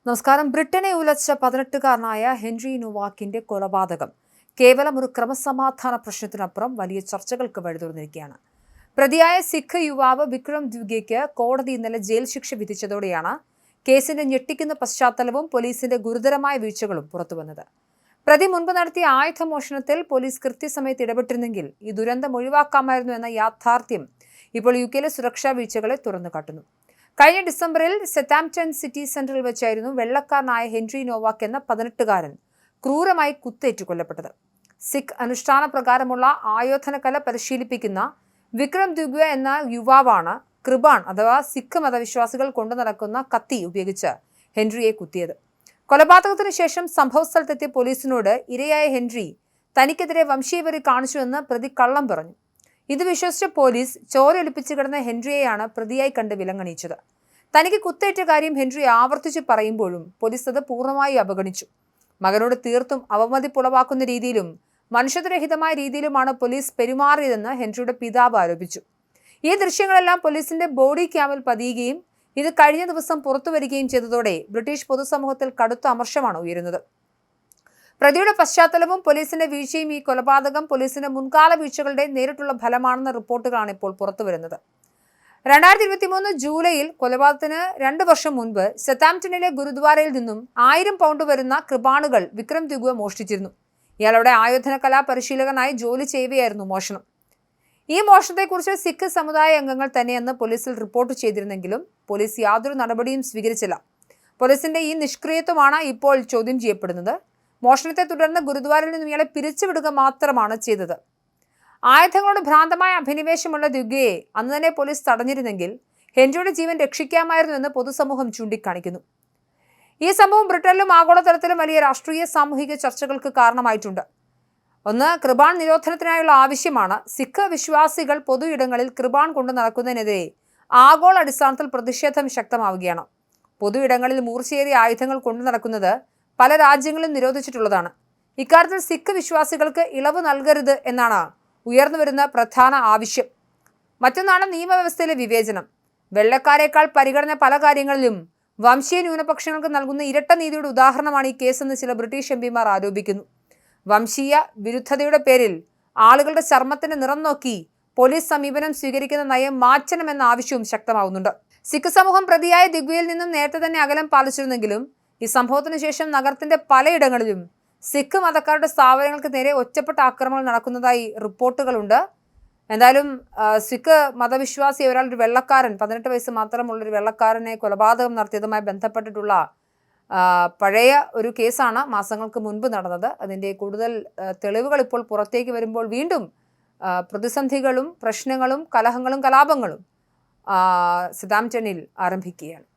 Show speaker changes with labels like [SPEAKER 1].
[SPEAKER 1] നമസ്കാരം. ബ്രിട്ടനെ ഉലച്ച 18കാരനായ ഹെൻറി നൊവാക്കിന്റെ കൊലപാതകം കേവലം ഒരു ക്രമസമാധാന പ്രശ്നത്തിനപ്പുറം വലിയ ചർച്ചകൾക്ക് വഴിതുറന്നിരിക്കുകയാണ്. പ്രതിയായ സിഖ് യുവാവ് വിക്രം ദ്വിഗയ്ക്ക് കോടതി ഇന്നലെ ജയിൽ ശിക്ഷ വിധിച്ചതോടെയാണ് കേസിന്റെ ഞെട്ടിക്കുന്ന പശ്ചാത്തലവും പോലീസിന്റെ ഗുരുതരമായ വീഴ്ചകളും പുറത്തുവന്നത്. പ്രതി മുൻപ് നടത്തിയ ആയുധമോഷണത്തിൽ പോലീസ് കൃത്യസമയത്ത് ഇടപെട്ടിരുന്നെങ്കിൽ ഈ ദുരന്തം ഒഴിവാക്കാമായിരുന്നു എന്ന യാഥാർത്ഥ്യം ഇപ്പോൾ യുകെയിലെ സുരക്ഷാ വീഴ്ചകളെ തുറന്നുകാട്ടുന്നു. കഴിഞ്ഞ ഡിസംബറിൽ സതാംപ്ടൺ സിറ്റി സെന്ററിൽ വെച്ചായിരുന്നു വെള്ളക്കാരനായ ഹെൻറി നൊവാക്ക് എന്ന 18കാരൻ ക്രൂരമായി കുത്തേറ്റ് കൊല്ലപ്പെട്ടത്. സിഖ് അനുഷ്ഠാന പ്രകാരമുള്ള ആയോധനകല പരിശീലിപ്പിക്കുന്ന വിക്രം ദ്വിഗ എന്ന യുവാവാണ് കൃപാൺ അഥവാ സിഖ് മതവിശ്വാസികൾ കൊണ്ടു നടക്കുന്ന കത്തി ഉപയോഗിച്ച് ഹെൻറിയെ കുത്തിയത്. കൊലപാതകത്തിനു ശേഷം സംഭവസ്ഥലത്തെത്തിയ പോലീസിനോട് ഇരയായ ഹെൻറി തനിക്കെതിരെ വംശീയവെറി കാണിച്ചുവെന്ന് പ്രതി കള്ളം പറഞ്ഞു. ഇത് വിശ്വസിച്ച പോലീസ് ചോരയൊലിപ്പിച്ച് കിടന്ന ഹെൻറിയെയാണ് പ്രതിയായി കണ്ട് വിലങ്ങണിയിച്ചത്. തനിക്ക് കുത്തേറ്റ കാര്യം ഹെൻറി ആവർത്തിച്ച് പറയുമ്പോഴും പോലീസ് അത് പൂർണ്ണമായി അവഗണിച്ചു. മകനോട് തീർത്തും അവമതിപ്പുളവാക്കുന്ന രീതിയിലും മനുഷ്യത്വരഹിതമായ രീതിയിലുമാണ് പോലീസ് പെരുമാറിയതെന്ന് ഹെൻറിയുടെ പിതാവ് ആരോപിച്ചു. ഈ ദൃശ്യങ്ങളെല്ലാം പോലീസിന്റെ ബോഡി ക്യാമിൽ പതിയുകയും ഇത് കഴിഞ്ഞ ദിവസം പുറത്തുവരികയും ചെയ്തതോടെ ബ്രിട്ടീഷ് പൊതുസമൂഹത്തിൽ കടുത്ത അമർഷമാണ് ഉയരുന്നത്. പ്രതിയുടെ പശ്ചാത്തലവും പോലീസിന്റെ വീഴ്ചയും ഈ കൊലപാതകം പോലീസിന്റെ മുൻകാല വീഴ്ചകളുടെ നേരിട്ടുള്ള ഫലമാണെന്ന റിപ്പോർട്ടുകളാണ് ഇപ്പോൾ പുറത്തുവരുന്നത്. 2023 ജൂലൈയിൽ കൊലപാതകത്തിന് 2 വർഷം മുൻപ് സതാംപ്ടണിലെ ഗുരുദ്വാരയിൽ നിന്നും 1000 പൗണ്ട് വരുന്ന കൃപാണുകൾ വിക്രം ദ്വിഗ മോഷ്ടിച്ചിരുന്നു. ഇയാളുടെ ആയോധന കലാ പരിശീലകനായി ജോലി ചെയ്യവെയായിരുന്നു മോഷണം. ഈ മോഷണത്തെക്കുറിച്ച് സിഖ് സമുദായ അംഗങ്ങൾ തന്നെയെന്ന് പോലീസിൽ റിപ്പോർട്ട് ചെയ്തിരുന്നെങ്കിലും പോലീസ് യാതൊരു നടപടിയും സ്വീകരിച്ചില്ല. പോലീസിന്റെ ഈ നിഷ്ക്രിയത്വമാണ് ഇപ്പോൾ ചോദ്യം ചെയ്യപ്പെടുന്നത്. മോഷണത്തെ തുടർന്ന് ഗുരുദ്വാരയിൽ നിന്നും ഇയാളെ പിരിച്ചുവിടുക മാത്രമാണ് ചെയ്തത്. ആയുധങ്ങളോട് ഭ്രാന്തമായ അഭിനിവേശമുള്ള ദ്വിഗയെ അന്ന് തന്നെ പോലീസ് തടഞ്ഞിരുന്നെങ്കിൽ ഹെൻറിയുടെ ജീവൻ രക്ഷിക്കാമായിരുന്നു എന്ന് പൊതുസമൂഹം ചൂണ്ടിക്കാണിക്കുന്നു. ഈ സംഭവം ബ്രിട്ടനിലും ആഗോളതലത്തിലും വലിയ രാഷ്ട്രീയ സാമൂഹിക ചർച്ചകൾക്ക് കാരണമായിട്ടുണ്ട്. ഒന്ന്, കൃപാൺ നിരോധനത്തിനായുള്ള ആവശ്യമാണ്. സിഖ് വിശ്വാസികൾ പൊതു ഇടങ്ങളിൽ കൃപാൺ കൊണ്ടു നടക്കുന്നതിനെതിരെ ആഗോള അടിസ്ഥാനത്തിൽ പ്രതിഷേധം ശക്തമാവുകയാണ്. പൊതു ഇടങ്ങളിൽ മൂർച്ചയേറിയ ആയുധങ്ങൾ കൊണ്ടു നടക്കുന്നത് പല രാജ്യങ്ങളും നിരോധിച്ചിട്ടുള്ളതാണ്. ഇക്കാര്യത്തിൽ സിഖ് വിശ്വാസികൾക്ക് ഇളവ് നൽകരുത് എന്നാണ് ഉയർന്നുവരുന്ന പ്രധാന ആവശ്യം. മറ്റൊന്നാണ് നിയമവ്യവസ്ഥയിലെ വിവേചനം. വെള്ളക്കാരേക്കാൾ പരിഗണന പല കാര്യങ്ങളിലും വംശീയ ന്യൂനപക്ഷങ്ങൾക്ക് നൽകുന്ന ഇരട്ട നീതിയുടെ ഉദാഹരണമാണ് ഈ കേസെന്ന് ചില ബ്രിട്ടീഷ് എംപിമാർ ആരോപിക്കുന്നു. വംശീയ വിരുദ്ധതയുടെ പേരിൽ ആളുകളുടെ ചർമ്മത്തിന്റെ നിറം നോക്കി പോലീസ് സമീപനം സ്വീകരിക്കുന്ന നയം മാറ്റണമെന്ന ആവശ്യവും ശക്തമാവുന്നുണ്ട്. സിഖ് സമൂഹം പ്രതിയായ ദ്വിഗയിൽ നിന്നും നേരത്തെ തന്നെ അകലം പാലിച്ചിരുന്നെങ്കിലും ഈ സംഭവത്തിന് ശേഷം നഗരത്തിന്റെ പലയിടങ്ങളിലും സിഖ് മതക്കാരുടെ സ്ഥാപനങ്ങൾക്ക് നേരെ ഒറ്റപ്പെട്ട ആക്രമണങ്ങൾ നടക്കുന്നതായി റിപ്പോർട്ടുകളുണ്ട്. എന്തായാലും സിഖ് മതവിശ്വാസി ഒരാളൊരു വെള്ളക്കാരൻ 18 വയസ്സ് മാത്രമുള്ളൊരു വെള്ളക്കാരനെ കൊലപാതകം നടത്തിയതുമായി ബന്ധപ്പെട്ടിട്ടുള്ള പഴയ ഒരു കേസാണ് മാസങ്ങൾക്ക് മുൻപ് നടന്നത്. അതിൻ്റെ കൂടുതൽ തെളിവുകൾ ഇപ്പോൾ പുറത്തേക്ക് വരുമ്പോൾ വീണ്ടും പ്രതിസന്ധികളും പ്രശ്നങ്ങളും കലഹങ്ങളും കലാപങ്ങളും സതാംപ്ടണിൽ ആരംഭിക്കുകയാണ്.